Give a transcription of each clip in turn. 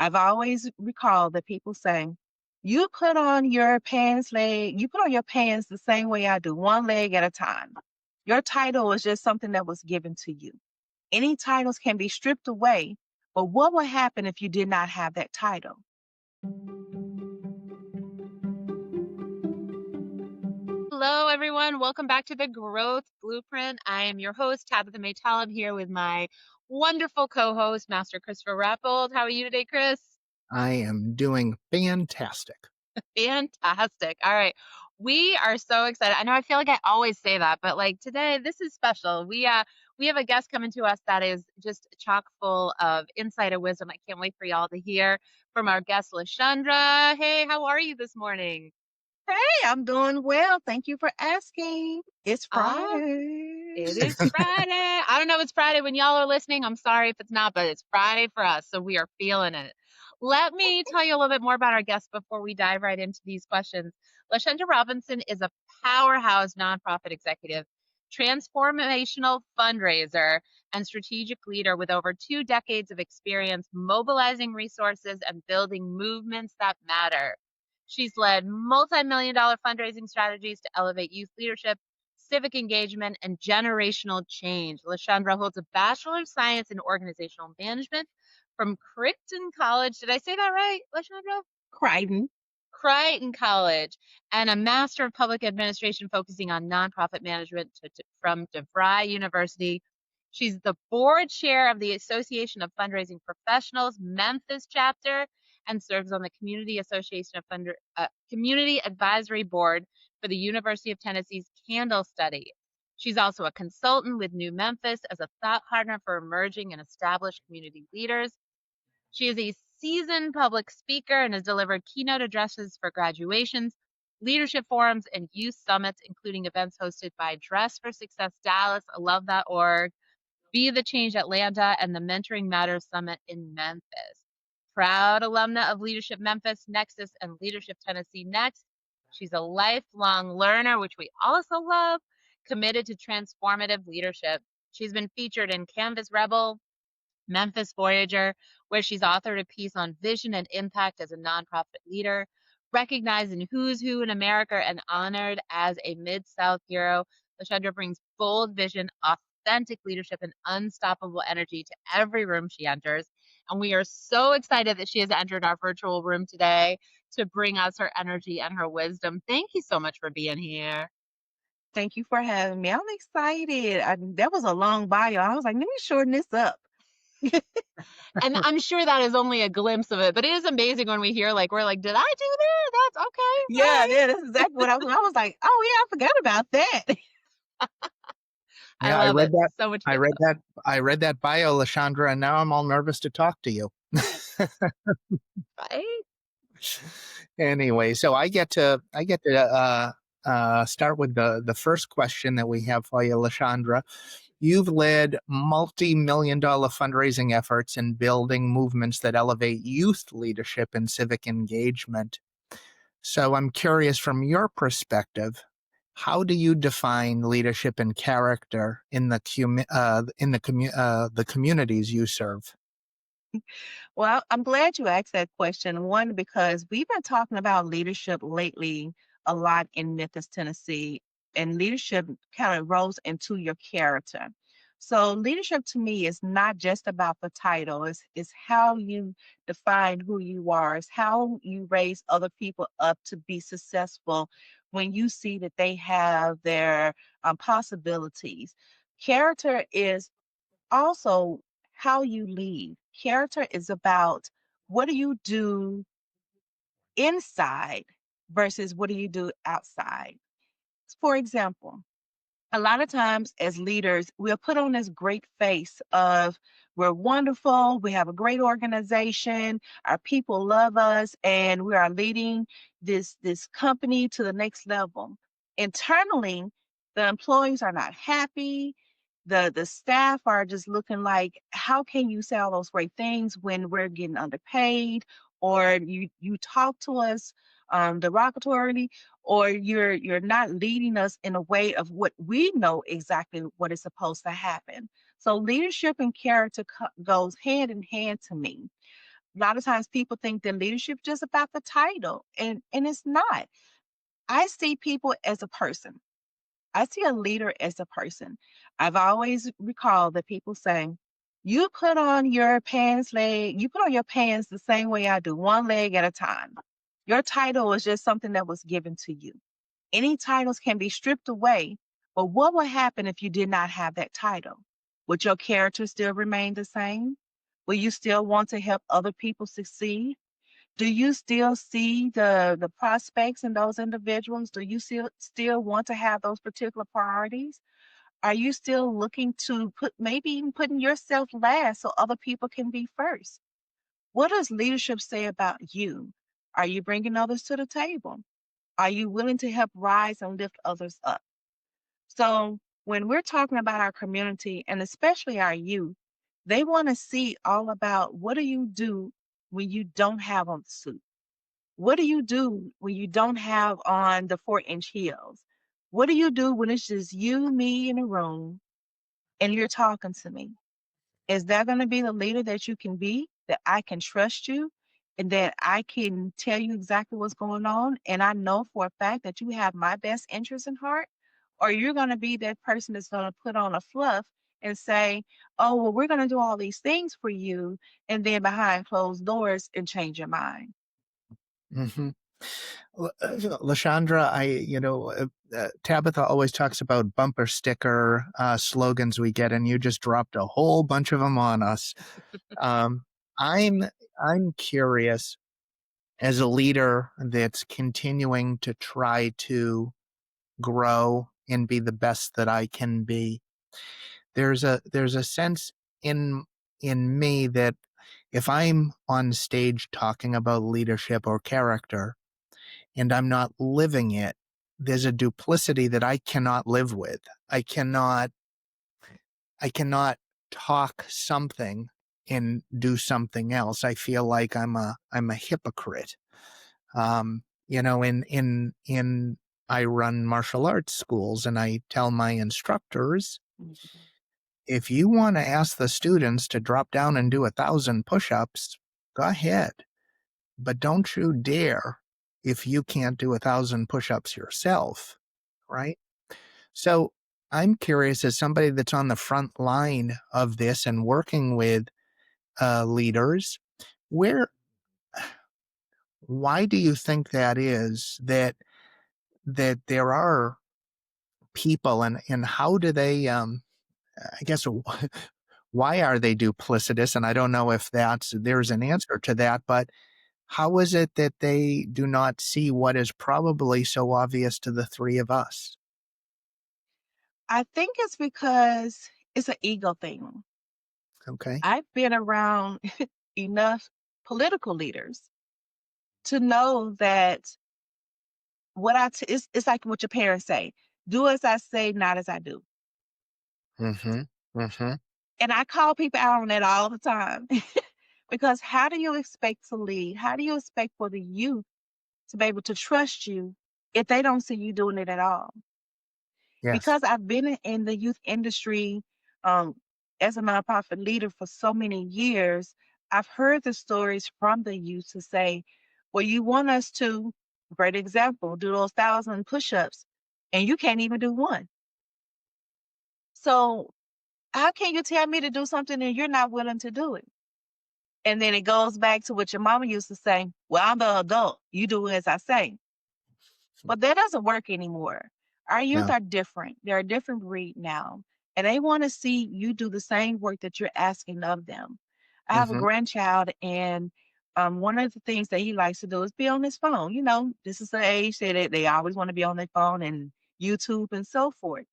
I've always recalled that people say, you put on your you put on your pants the same way I do, one leg at a time. Your title is just something that was given to you. Any titles can be stripped away, but what would happen if you did not have that title? Hello, everyone. Welcome back to the Growth Blueprint. I am your host, Tabitha and here with my wonderful co-host, Master Christopher Rappold. How are you today, Chris? I am doing fantastic. Fantastic. All right. We are so excited. I know I feel like I always say that, but like today, this is special. We have a guest coming to us that is just chock full of insight and wisdom. I can't wait for y'all to hear from our guest, Leshundra. Hey, how are you this morning? Hey, I'm doing well. Thank you for asking. It's Ah, Friday. it is Friday. I don't know if it's Friday when y'all are listening. I'm sorry if it's not, but it's Friday for us, so we are feeling it. Let me tell you a little bit more about our guest before we dive right into these questions. Leshundra Robinson is a powerhouse nonprofit executive, transformational fundraiser, and strategic leader with over 2 decades of experience mobilizing resources and building movements that matter. She's led multi-million dollar fundraising strategies to elevate youth leadership, civic engagement, and generational change. Leshundra holds a Bachelor of Science in Organizational Management from Crichton College. Did I say that right, Leshundra? Crichton. Crichton College, and a Master of Public Administration focusing on nonprofit management from DeVry University. She's the board chair of the Association of Fundraising Professionals Memphis chapter and serves on the Community Association of Community Advisory Board for the University of Tennessee's Candle Study. She's also a consultant with New Memphis as a thought partner for emerging and established community leaders. She is a seasoned public speaker and has delivered keynote addresses for graduations, leadership forums, and youth summits, including events hosted by Dress for Success Dallas, I love that org, Be the Change Atlanta, and the Mentoring Matters Summit in Memphis. Proud alumna of Leadership Memphis, Nexus, and Leadership Tennessee Next. She's a lifelong learner, which we also love, committed to transformative leadership. She's been featured in Canvas Rebel, Memphis Voyager, where she's authored a piece on vision and impact as a nonprofit leader, recognized in Who's Who in America and honored as a Mid-South hero. Leshundra brings bold vision, authentic leadership, and unstoppable energy to every room she enters. And we are so excited that she has entered our virtual room today to bring us her energy and her wisdom. Thank you so much for being here. Thank you for having me. I'm excited. That was a long bio. I was like, let me shorten this up. And I'm sure that is only a glimpse of it, but it is amazing when we hear we're like, did I do that? That's okay. Yeah, yeah, that's exactly what I was like, oh yeah, I forgot about that. I Yeah, I love read it. that. So much I good read stuff. that. I read that bio, Leshundra, and now I'm all nervous to talk to you. Right? Anyway, so I get to start with the first question that we have for you, Leshundra. You've led multi-million-dollar fundraising efforts and building movements that elevate youth leadership and civic engagement. So I'm curious, from your perspective, how do you define leadership and character in the communities you serve? Well, I'm glad you asked that question. One, because we've been talking about leadership lately a lot in Memphis, Tennessee, and leadership kind of rolls into your character. So leadership to me is not just about the title, it's how you define who you are, it's how you raise other people up to be successful when you see that they have their possibilities. Character is also how you lead. Character is about what do you do inside versus what do you do outside. For example, a lot of times as leaders, we'll put on this great face of we're wonderful, we have a great organization, our people love us, and we are leading this company to the next level. Internally, the employees are not happy. The staff are just looking like, how can you say all those great things when we're getting underpaid, or you talk to us derogatorily, or you're not leading us in a way of what we know exactly what is supposed to happen. So leadership and character goes hand in hand to me. A lot of times people think that leadership is just about the title, and it's not. I see people as a person. I see a leader as a person. I've always recalled that people say, you put on your you put on your pants the same way I do, one leg at a time. Your title is just something that was given to you. Any titles can be stripped away, but what would happen if you did not have that title? Would your character still remain the same? Will you still want to help other people succeed? Do you still see the prospects in those individuals? Do you still want to have those particular priorities? Are you still looking to maybe even putting yourself last so other people can be first? What does leadership say about you? Are you bringing others to the table? Are you willing to help rise and lift others up? So when we're talking about our community and especially our youth, they want to see all about, what do you do when you don't have on the suit? What do you do when you don't have on the 4-inch heels? What do you do when it's just you, me in a room and you're talking to me? Is that going to be the leader that you can be, that I can trust you and that I can tell you exactly what's going on? And I know for a fact that you have my best interest in heart? Or you're going to be that person that's going to put on a fluff and say, oh, well, we're going to do all these things for you. And then behind closed doors and change your mind. Mm-hmm. Leshundra, Tabitha always talks about bumper sticker slogans we get, and you just dropped a whole bunch of them on us. Um, I'm curious, as a leader that's continuing to try to grow and be the best that I can be. There's a sense in me that if I'm on stage talking about leadership or character and I'm not living it, there's a duplicity that I cannot live with. I cannot talk something and do something else. I feel like I'm a hypocrite. In I run martial arts schools, and I tell my instructors, Mhm. if you want to ask the students to drop down and do 1,000 push-ups, go ahead. But don't you dare if you can't do 1,000 push-ups yourself, right? So I'm curious, as somebody that's on the front line of this and working with leaders, why do you think that is, that there are people, and how do they, I guess, why are they duplicitous? And I don't know if there's an answer to that, but how is it that they do not see what is probably so obvious to the three of us? I think it's because it's an ego thing. Okay. I've been around enough political leaders to know that it's like what your parents say, do as I say, not as I do. Mm-hmm. Mm-hmm. And I call people out on that all the time because how do you expect to lead? How do you expect for the youth to be able to trust you if they don't see you doing it at all? Yes. Because I've been in the youth industry um, as a nonprofit leader for so many years, I've heard the stories from the youth to say, well, you want us to, great example, do those 1,000 push-ups, and you can't even do one. So how can you tell me to do something and you're not willing to do it? And then it goes back to what your mama used to say, well, I'm the adult. You do as I say. But that doesn't work anymore. Our youth No. are different. They're a different breed now. And they want to see you do the same work that you're asking of them. I have a Mm-hmm. grandchild, and one of the things that he likes to do is be on his phone. You know, this is the age that they always want to be on their phone and YouTube and so forth.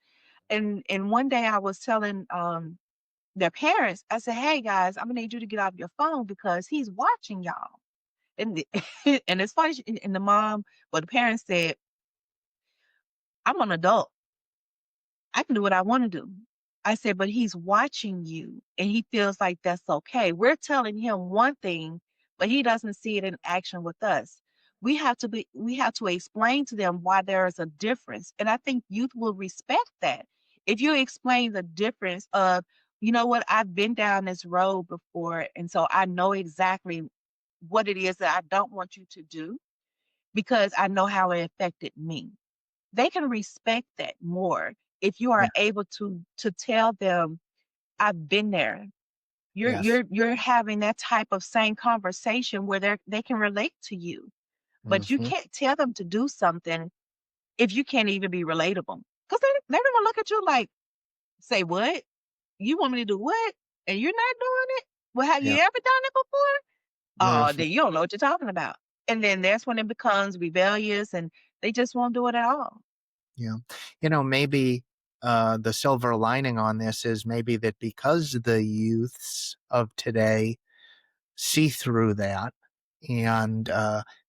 And one day I was telling their parents, I said, hey guys, I'm gonna need you to get off your phone because he's watching y'all. And and it's funny, and the parents said, I'm an adult. I can do what I want to do. I said, but he's watching you and he feels like that's okay. We're telling him one thing, but he doesn't see it in action with us. We have to explain to them why there is a difference. And I think youth will respect that. If you explain the difference of, you know what, I've been down this road before, and so I know exactly what it is that I don't want you to do because I know how it affected me. They can respect that more if you are Yeah. able to tell them, I've been there. You're Yes. you're you're having that type of same conversation where they can relate to you. But you Hmm. can't tell them to do something if you can't even be relatable. Because they're gonna look at you like, say what? You want me to do what? And you're not doing it? Well, have you Yeah. ever done it before? Oh, Hmm. then you don't know what you're talking about. And then that's when it becomes rebellious and they just won't do it at all. Yeah. Maybe the silver lining on this is maybe that because the youths of today see through that, and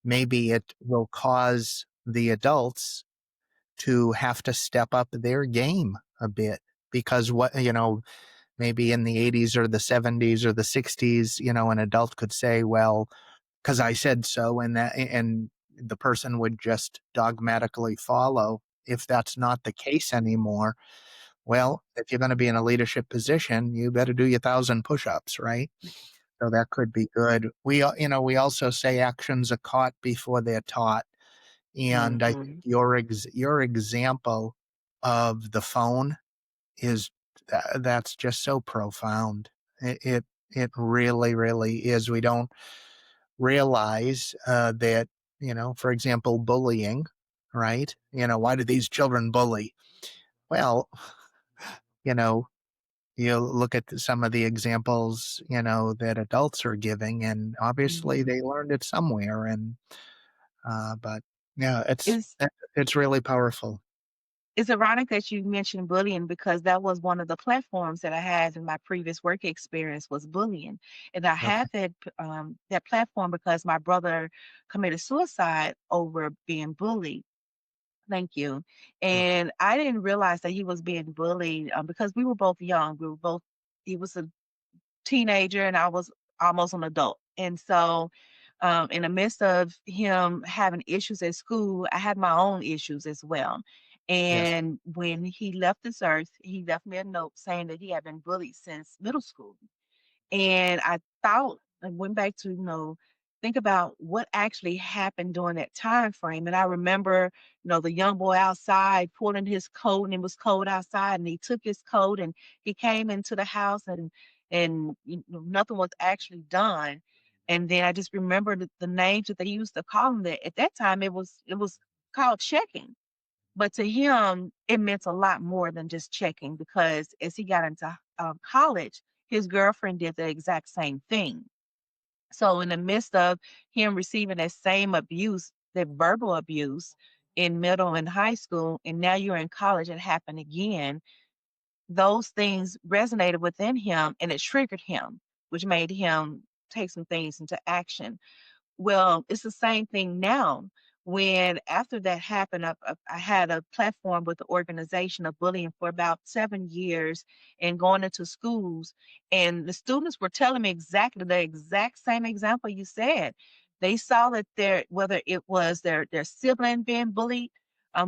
maybe it will cause the adults to have to step up their game a bit, because maybe in the 80s or the 70s or the 60s, an adult could say, well, because I said so, and the person would just dogmatically follow. If that's not the case anymore, well, if you're going to be in a leadership position, you better do your 1,000 push-ups, right? So that could be good. We also say actions are caught before they're taught. And I think Hmm. your example of the phone is that's just so profound. It really, really is. We don't realize that, for example, bullying, right? Why do these children bully? Well, you know, you look at some of the examples, that adults are giving, and obviously Hmm. they learned it somewhere. And but yeah, It's it's really powerful. it's ironic that you mentioned bullying because that was one of the platforms that I had in my previous work experience was bullying. And I Okay. had that platform because my brother committed suicide over being bullied. Thank you. Okay. And I didn't realize that he was being bullied because we were both young. We were both, he was a teenager and I was almost an adult. And so, in the midst of him having issues at school, I had my own issues as well. Yes. And when he left this earth, he left me a note saying that he had been bullied since middle school. And I went back to, think about what actually happened during that time frame. And I remember, the young boy outside pulling his coat and it was cold outside and he took his coat and he came into the house and nothing was actually done. And then I just remember the names that they used to call him that at that time it was called checking. But to him, it meant a lot more than just checking because as he got into college, his girlfriend did the exact same thing. So, in the midst of him receiving that same abuse, that verbal abuse in middle and high school, and now you're in college, it happened again. Those things resonated within him and it triggered him, which made him take some things into action. Well, it's the same thing now. When after that happened, I had a platform with the organization of bullying for about 7 years and going into schools. And the students were telling me exactly the exact same example you said. They saw that whether it was their sibling being bullied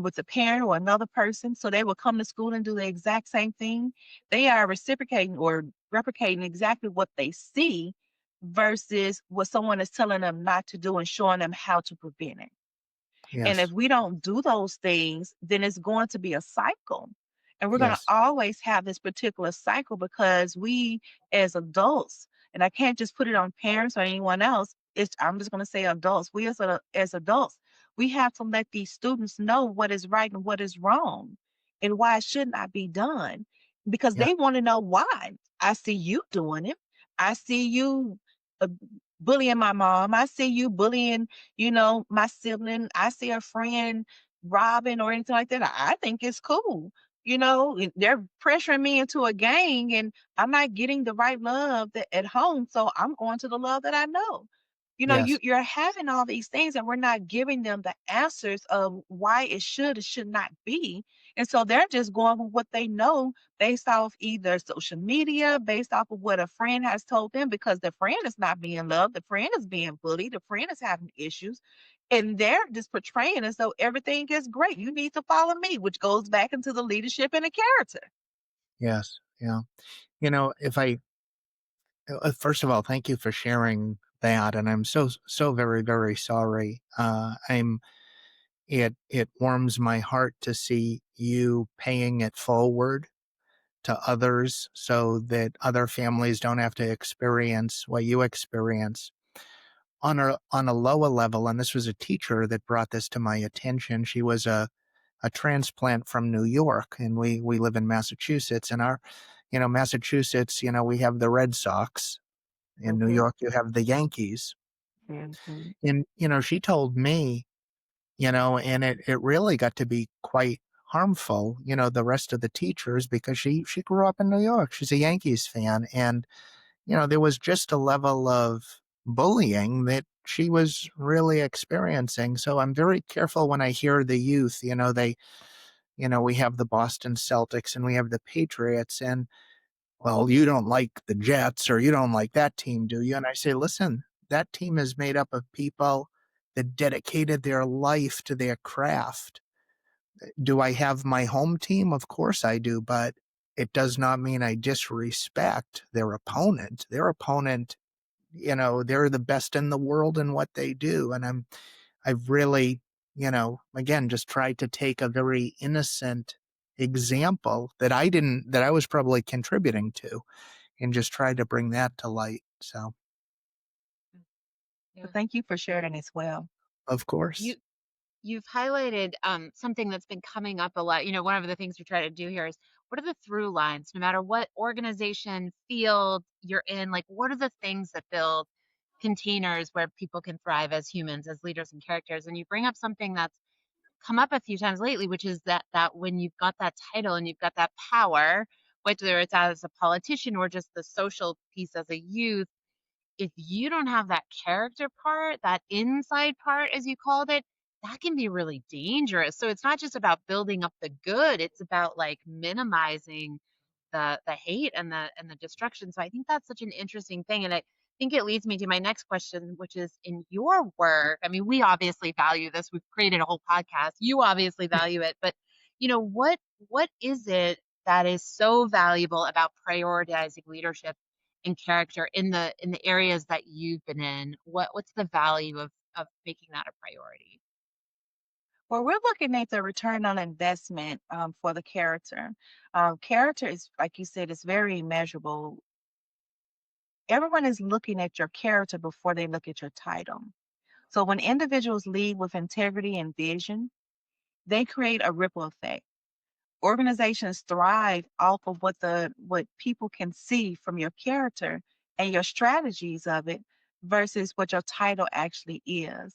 with a parent or another person, so they would come to school and do the exact same thing. They are reciprocating or replicating exactly what they see versus what someone is telling them not to do and showing them how to prevent it. And if Yes. we don't do those things, then it's going to be a cycle. And we're going to Yes. always have this particular cycle because we as adults, and I can't just put it on parents or anyone else, I'm just going to say adults, we as adults, we have to let these students know what is right and what is wrong and why it should not be done because Yeah. they want to know why. I see you doing it. I see you uh, bullying my mom. I see you bullying my sibling, I see a friend robbing or anything like that, I think it's cool. They're pressuring me into a gang and I'm not getting the right love at home. So I'm going to the love that I know. Yes. You're having all these things and we're not giving them the answers of why it should not be. And so they're just going with what they know based off either social media, based off of what a friend has told them, because the friend is not being loved, the friend is being bullied, the friend is having issues. And they're just portraying as though everything is great. You need to follow me, which goes back into the leadership and the character. Yes. Yeah. If I First of all, thank you for sharing that, and I'm so very, very sorry. It warms my heart to see you paying it forward to others so that other families don't have to experience what you experience. On a lower level, and this was a teacher that brought this to my attention. She was a transplant from New York, and we live in Massachusetts. And Massachusetts, we have the Red Sox. In New Mhm. York, you have the Yankees. Mhm. And she told me, and it really got to be quite harmful, the rest of the teachers, because she grew up in New York. She's a Yankees fan, and there was just a level of bullying that she was really experiencing. So I'm very careful when I hear the youth, we have the Boston Celtics and we have the Patriots, and well, you don't like the Jets or you don't like that team, do you? And I say, listen, that team is made up of people that dedicated their life to their craft. Do I have my home team? Of course I do, but it does not mean I disrespect their opponent. Their opponent, they're the best in the world in what they do. And I've really, again, just tried to take a very innocent example that I was probably contributing to, and just try to bring that to light. So, So Yeah. thank you for sharing as well. of course. You you've highlighted something that's been coming up a lot. One of the things we try to do here is what are the through lines, no matter what organization, field you're in, like what are the things that build containers where people can thrive as humans, as leaders and characters? And you bring up something that's come up a few times lately, which is that when you've got that title and you've got that power, whether it's as a politician or just the social piece as a youth, if you don't have that character part, that inside part, as you called it, that can be really dangerous. So it's not just about building up the good, it's about like minimizing the hate and the destruction. So I think that's such an interesting thing. And I think it leads me to my next question, which is in your work. I mean, we obviously value this. We've created a whole podcast. You obviously value it, but what is it that is so valuable about prioritizing leadership and character in the areas that you've been in? What's the value of making that a priority? Well, we're looking at the return on investment for the character. Character is, like you said, is very measurable. Everyone is looking at your character before they look at your title. So when individuals lead with integrity and vision, they create a ripple effect. Organizations thrive off of what people can see from your character and your strategies of it versus what your title actually is.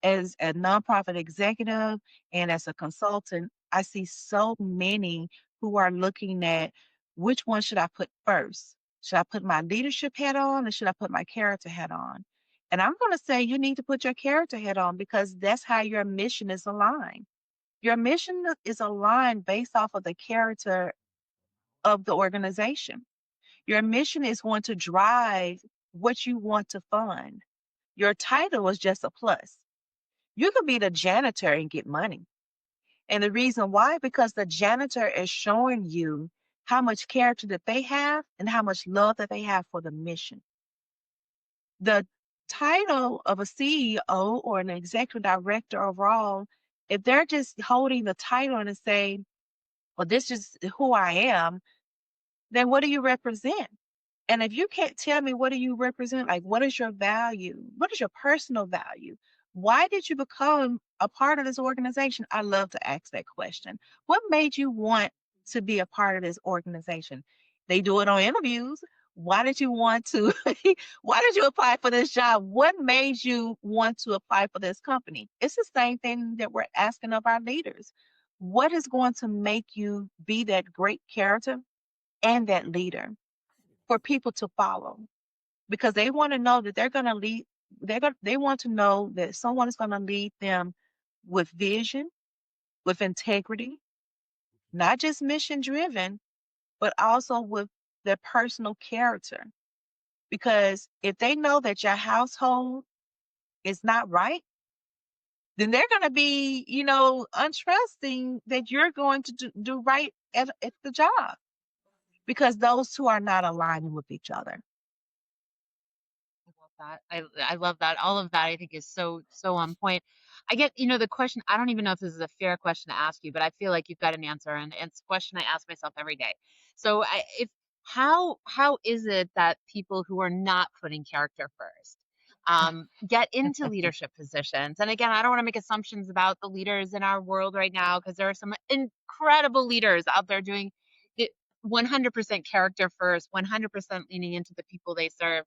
As a nonprofit executive and as a consultant, I see so many who are looking at which one should I put first? Should I put my leadership hat on or should I put my character hat on? And I'm going to say you need to put your character hat on because that's how your mission is aligned. Your mission is aligned based off of the character of the organization. Your mission is going to drive what you want to fund. Your title is just a plus. You could be the janitor and get money. And the reason why, because the janitor is showing you how much character that they have and how much love that they have for the mission. The title of a CEO or an executive director overall, if they're just holding the title and saying, well, this is who I am, then what do you represent? And if you can't tell me what do you represent, like what is your value? What is your personal value? Why did you become a part of this organization? I love to ask that question. What made you want to be a part of this organization? They do it on interviews. Why did you want to? Why did you apply for this job? What made you want to apply for this company? It's the same thing that we're asking of our leaders. What is going to make you be that great character and that leader for people to follow? Because they want to know that they're going to lead. They want to know that someone is going to lead them with vision, with integrity, not just mission driven, but also with their personal character. Because if they know that your household is not right, then they're going to be, untrusting that you're going to do right at the job because those two are not aligning with each other. that. I love that. All of that I think is so on point. I get, the question, I don't even know if this is a fair question to ask you, but I feel like you've got an answer, and it's a question I ask myself every day. So if how is it that people who are not putting character first get into leadership positions? And again, I don't want to make assumptions about the leaders in our world right now, because there are some incredible leaders out there doing it 100% character first, 100% leaning into the people they serve.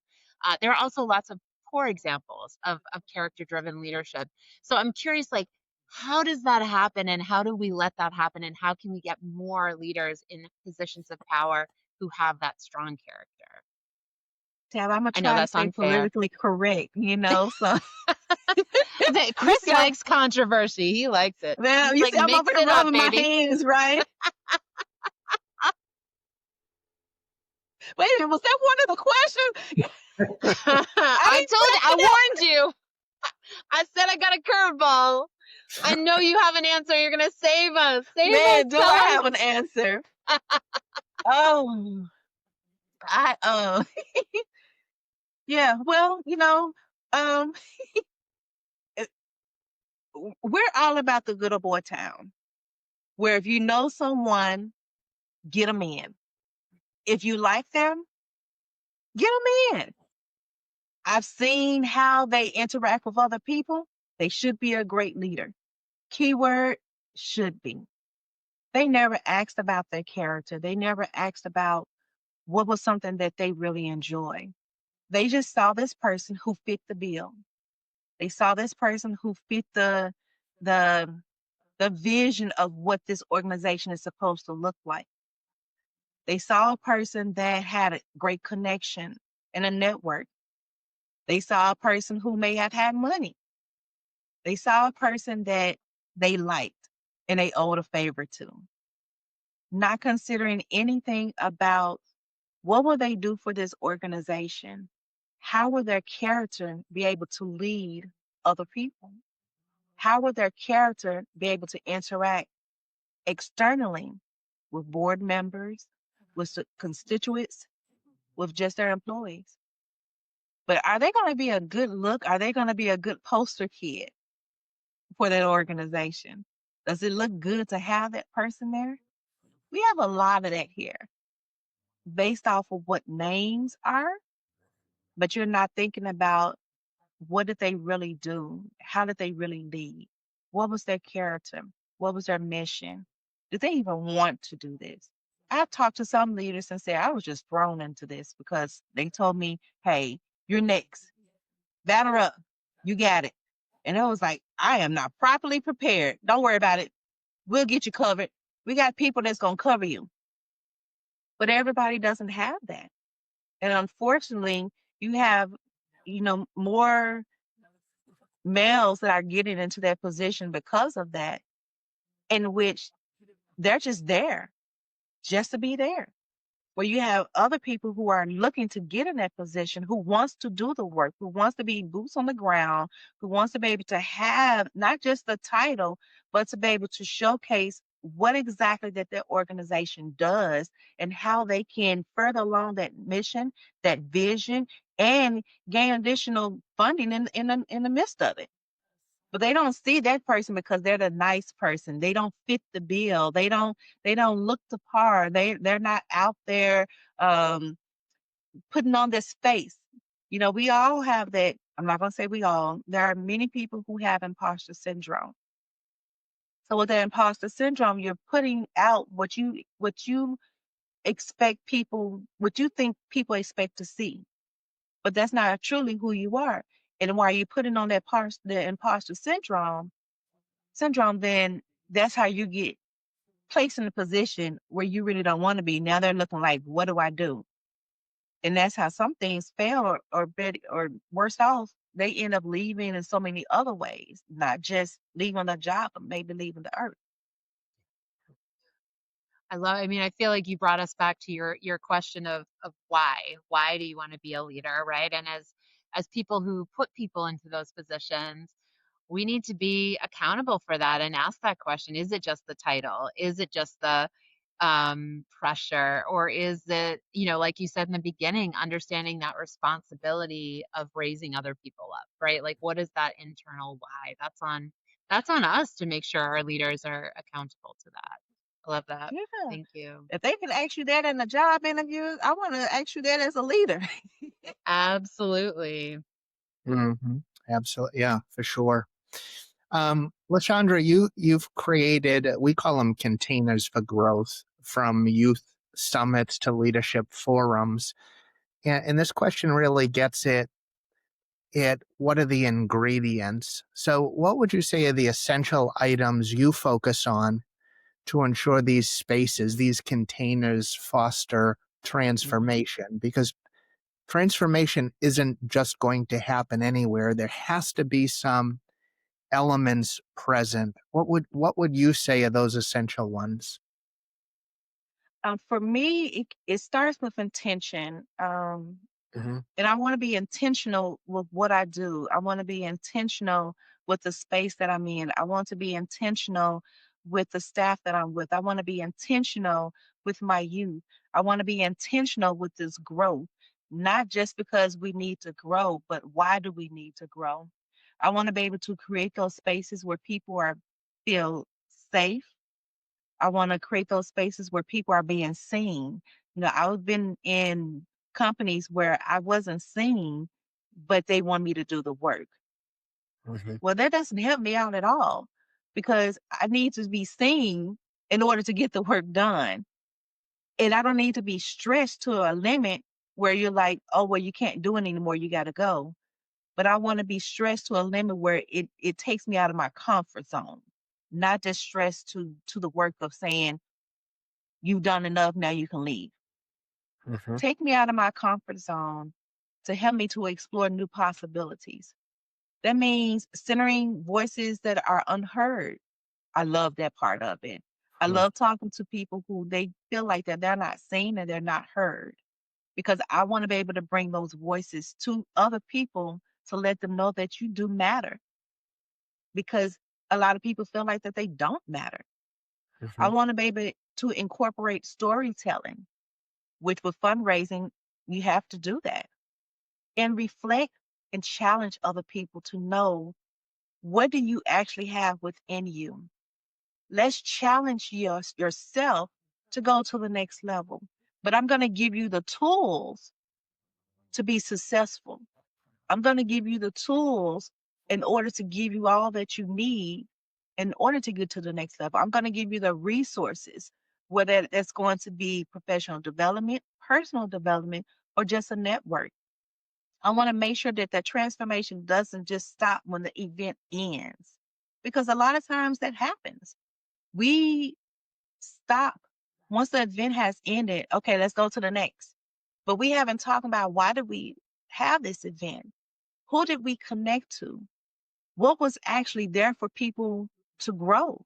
There are also lots of poor examples of character driven leadership. So I'm curious, like, how does that happen, and how do we let that happen, and how can we get more leaders in positions of power who have that strong character? Tab, I'm gonna I know try to that's stay unfair. politically correct, so you Chris see, likes controversy. He likes it. well, He's you like, see, I'm mix over here it up, rubbing my baby. hands, right? Wait a minute, was that one of the questions? I I warned you. I said I got a curveball. I know you have an answer. You're gonna save us. Save us, Man, do tell I us. have an answer? Oh, I yeah. Well, um, it- we're all about the good old boy town, where if you know someone, get them in. If you like them, get them in. I've seen how they interact with other people. They should be a great leader. Keyword, should be. They never asked about their character. They never asked about what was something that they really enjoy. They just saw this person who fit the bill. They saw this person who fit the the vision of what this organization is supposed to look like. They saw a person that had a great connection and a network. They saw a person who may have had money. They saw a person that they liked and they owed a favor to, not considering anything about what will they do for this organization? How will their character be able to lead other people? How will their character be able to interact externally with board members, with constituents, with just their employees? But are they going to be a good look? Are they going to be a good poster kid for that organization? Does it look good to have that person there? We have a lot of that here based off of what names are, but you're not thinking about what did they really do? How did they really lead? What was their character? What was their mission? Did they even want to do this? I've talked to some leaders and said, I was just thrown into this because they told me, hey, you're next. Batter up. You got it. And I was like, I am not properly prepared. Don't worry about it. We'll get you covered. We got people that's going to cover you. But everybody doesn't have that. And unfortunately, you have, more males that are getting into that position because of that, in which they're just there, just to be there. Where you have other people who are looking to get in that position, who wants to do the work, who wants to be boots on the ground, who wants to be able to have not just the title, but to be able to showcase what exactly that their organization does and how they can further along that mission, that vision, and gain additional funding in the midst of it. But they don't see that person because they're the nice person. They don't fit the bill. They don't look the par. They're not out there um, putting on this face. We all have that. I'm not gonna say we all. There are many people who have imposter syndrome. So with the imposter syndrome, you're putting out what you expect people, what you think people expect to see. But that's not truly who you are. And while you're putting on the imposter syndrome, then that's how you get placed in a position where you really don't want to be. Now they're looking like, what do I do? And that's how some things fail or better or worse off. They end up leaving in so many other ways, not just leaving the job, but maybe leaving the earth. I mean, I feel like you brought us back to your question of why. Why do you want to be a leader, right? And as people who put people into those positions, we need to be accountable for that and ask that question. Is it just the title? Is it just the pressure, or is it, like you said in the beginning, understanding that responsibility of raising other people up, right? Like, what is that internal why? That's on us to make sure our leaders are accountable to that. I love that. Yeah. Thank you. If they can ask you that in a job interview, I want to ask you that as a leader. Absolutely. Mhm. Absolutely. Yeah, for sure. Leshundra, you've created, we call them containers for growth, from youth summits to leadership forums. And this question really gets at what are the ingredients. So what would you say are the essential items you focus on to ensure these spaces, these containers, foster Mhm. transformation? Because transformation isn't just going to happen anywhere. There has to be some elements present. What would you say are those essential ones? For me, it starts with intention. Hmm. And I want to be intentional with what I do. I want to be intentional with the space that I'm in. I want to be intentional with the staff that I'm with. I want to be intentional with my youth. I want to be intentional with this growth, not just because we need to grow, but why do we need to grow? I want to be able to create those spaces where people are feel safe. I want to create those spaces where people are being seen. I've been in companies where I wasn't seen, but they want me to do the work. Hmm. Well, that doesn't help me out at all because I need to be seen in order to get the work done. And I don't need to be stretched to a limit where you're like, oh, well, you can't do it anymore. You got to go. But I want to be stressed to a limit where it takes me out of my comfort zone, not just stressed to the work of saying, you've done enough, now you can leave. Hmm. Take me out of my comfort zone to help me to explore new possibilities. That means centering voices that are unheard. I love that part of it. I love talking to people who they feel like that they're not seen and they're not heard because I want to be able to bring those voices to other people to let them know that you do matter because a lot of people feel like that they don't matter. I Hmm. want to be able to incorporate storytelling, which with fundraising, you have to do that and reflect and challenge other people to know what do you actually have within you. Let's challenge yourself to go to the next level. But I'm going to give you the tools to be successful. I'm going to give you the tools in order to give you all that you need in order to get to the next level. I'm going to give you the resources, whether that's going to be professional development, personal development, or just a network. I want to make sure that that transformation doesn't just stop when the event ends, because a lot of times that happens. We stop once the event has ended. Okay, let's go to the next. But we haven't talked about why did we have this event? Who did we connect to? What was actually there for people to grow?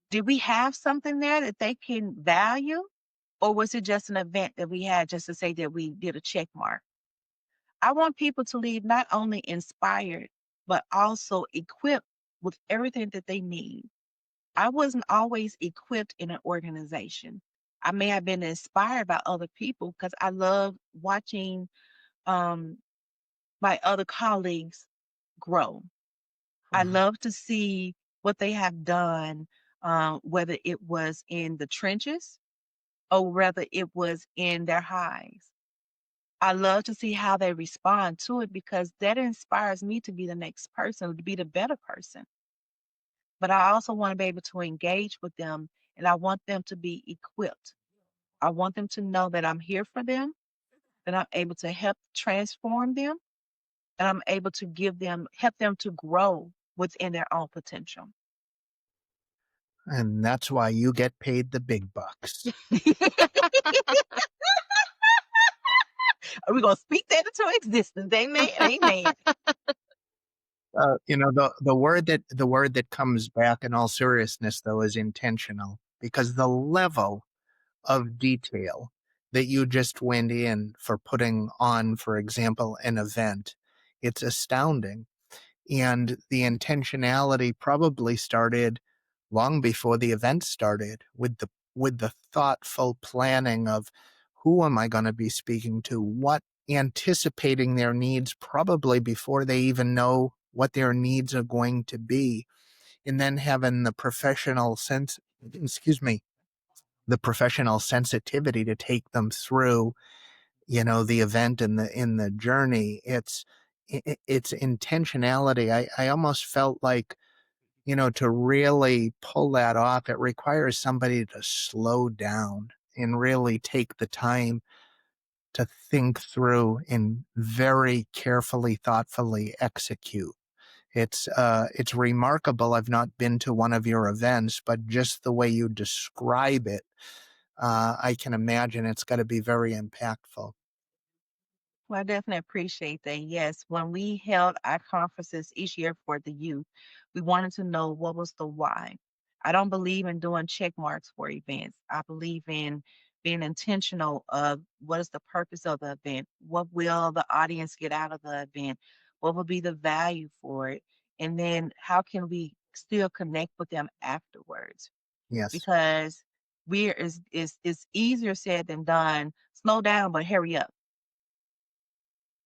Did we have something there that they can value? Or was it just an event that we had just to say that we did a check mark? I want people to leave not only inspired, but also equipped with everything that they need. I wasn't always equipped in an organization. I may have been inspired by other people because I love watching um, my other colleagues grow. I love to see what they have done, whether it was in the trenches or whether it was in their highs. I love to see how they respond to it because that inspires me to be the next person, to be the better person. But I also want to be able to engage with them and I want them to be equipped. I want them to know that I'm here for them, that I'm able to help transform them, and I'm able to help them to grow within their own potential. And that's why you get paid the big bucks. Are we going to speak that into existence? Amen. Amen. The word that comes back in all seriousness though is intentional, because the level of detail that you just went in for putting on, for example, an event, it's astounding. And the intentionality probably started long before the event started, with the with the thoughtful planning of who am I going to be speaking to, what anticipating their needs probably before they even know what their needs are going to be, and then having the professional sense, excuse me, the professional sensitivity to take them through, the event and the journey. It's intentionality. I almost felt like, to really pull that off, it requires somebody to slow down and really take the time to think through and very carefully, thoughtfully execute. It's remarkable. I've not been to one of your events, but just the way you describe it, I can imagine it's got to be very impactful. Well, I definitely appreciate that. Yes, when we held our conferences each year for the youth, we wanted to know what was the why. I don't believe in doing check marks for events. I believe in being intentional of what is the purpose of the event? What will the audience get out of the event? What will be the value for it? And then how can we still connect with them afterwards? Yes, Because it's easier said than done. Slow down, but hurry up.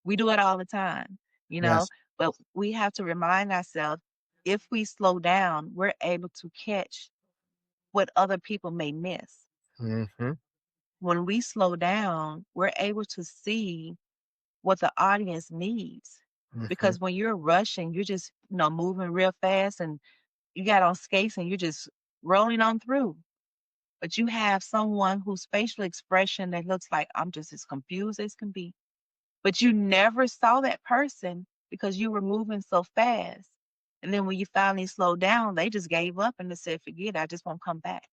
We do it all the time, you know, yes. but we have to remind ourselves if we slow down, we're able to catch what other people may miss. Hmm. When we slow down, we're able to see what the audience needs. Hmm. Because when you're rushing, you're just, moving real fast and you got on skates and you're just rolling on through. But you have someone whose facial expression that looks like I'm just as confused as can be. But you never saw that person because you were moving so fast. And then when you finally slowed down, they just gave up and they said, forget it, I just won't come back.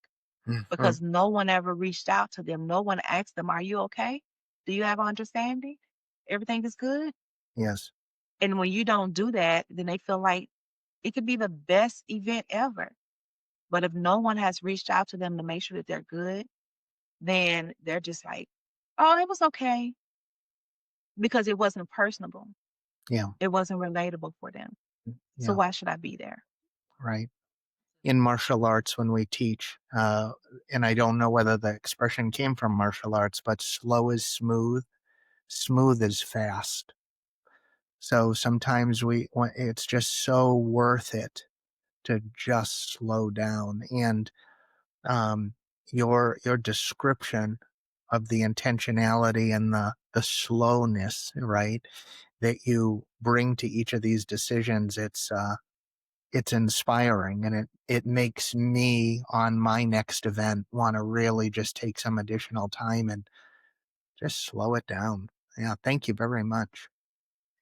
Hmm. Because no one ever reached out to them. No one asked them, are you okay? Do you have understanding? Everything is good? Yes. And when you don't do that, then they feel like it could be the best event ever. But if no one has reached out to them to make sure that they're good, then they're just like, oh, it was okay because it wasn't personable. Yeah. It wasn't relatable for them. So Yeah. why should I be there? Right. In martial arts, when we teach, and I don't know whether the expression came from martial arts, but slow is smooth, smooth is fast. So sometimes it's just so worth it to just slow down. And um, your description of the intentionality and the slowness, right, that you bring to each of these decisions, it's inspiring, and it makes me on my next event want to really just take some additional time and just slow it down. Yeah, thank you very much.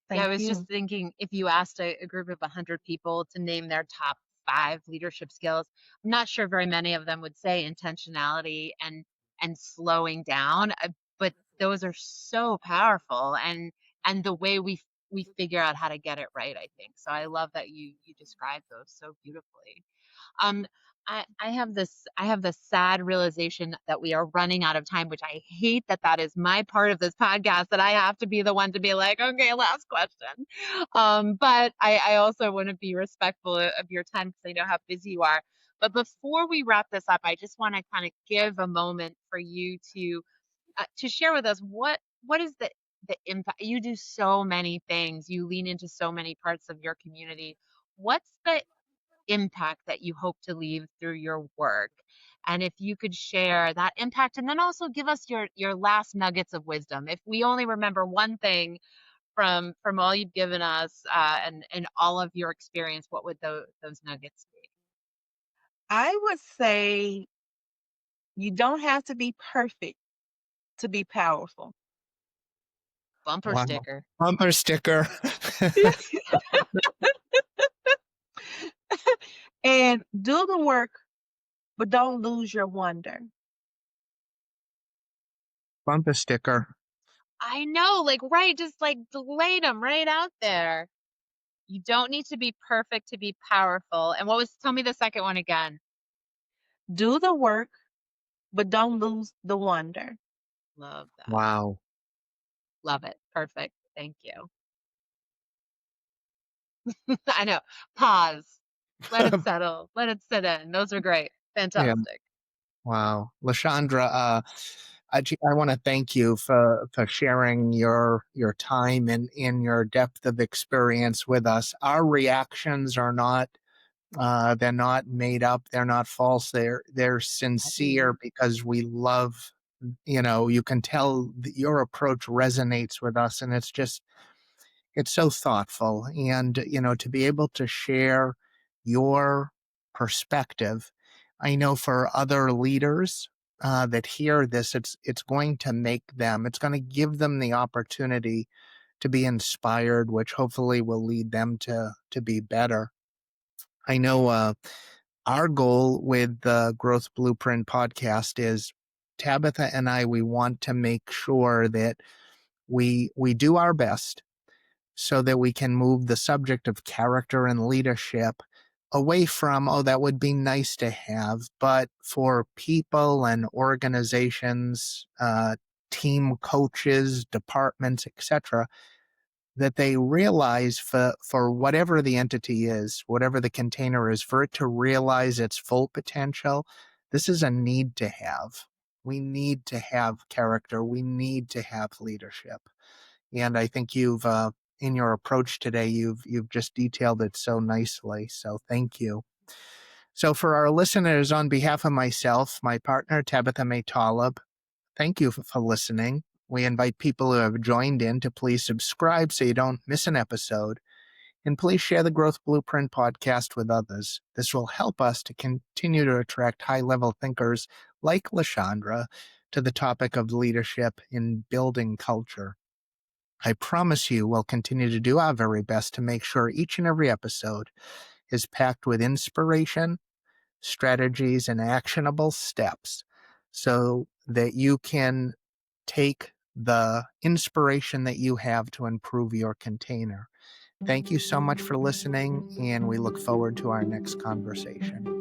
Yeah, I Thank was just you. thinking if you asked a group of 100 people to name their top 5 leadership skills, I'm not sure very many of them would say intentionality and slowing down, but those are so powerful and the way we figure out how to get it right, I think. So I love that you described those so beautifully. Um, I have this sad realization that we are running out of time, which I hate that that is my part of this podcast, that I have to be the one to be like, okay, last question. But I also want to be respectful of your time because I know how busy you are. But before we wrap this up, I just want to kind of give a moment for you to share with us what is the impact. You do so many things. You lean into so many parts of your community. What's the impact that you hope to leave through your work? And if you could share that impact and then also give us your last nuggets of wisdom. If we only remember one thing from all you've given us, and all of your experience, what would those nuggets be? I would say you don't have to be perfect to be powerful. Bumper Wow. sticker. Bumper sticker. And do the work, but don't lose your wonder. Bumper sticker. I know, like, right, just like laid them right out there. You don't need to be perfect to be powerful. And tell me the second one again. Do the work, but don't lose the wonder. Love that. Wow. Love it. Perfect. Thank you. I know. Pause. Let it settle. Let it sit in. Those are great. Yeah. Fantastic. Wow. Leshundra, I want to thank you for sharing your time and in your depth of experience with us. Our reactions are not they're not made up, they're not false, they're sincere because we love, you can tell that your approach resonates with us, and it's so thoughtful. And to be able to share your perspective, I know for other leaders that hear this, it's going to it's going to give them the opportunity to be inspired, which hopefully will lead them to be better. I know our goal with the Growth Blueprint podcast is Tabitha and we want to make sure that we do our best so that we can move the subject of character and leadership away from, oh, that would be nice to have, but for people and organizations, team coaches, departments, etc., that they realize for whatever the entity is, whatever the container is, for it to realize its full potential, this is a need to have. We need to have character. We need to have leadership. And I think you've, in your approach today, you've just detailed it so nicely. So thank you. So for our listeners, on behalf of myself, my partner, Tabitha Talib, thank you for listening. We invite people who have joined in to please subscribe so you don't miss an episode. And please share the Growth Blueprint podcast with others. This will help us to continue to attract high-level thinkers like Leshundra to the topic of leadership in building culture. I promise you we'll continue to do our very best to make sure each and every episode is packed with inspiration, strategies, and actionable steps so that you can take the inspiration that you have to improve your container. Thank you so much for listening, and we look forward to our next conversation.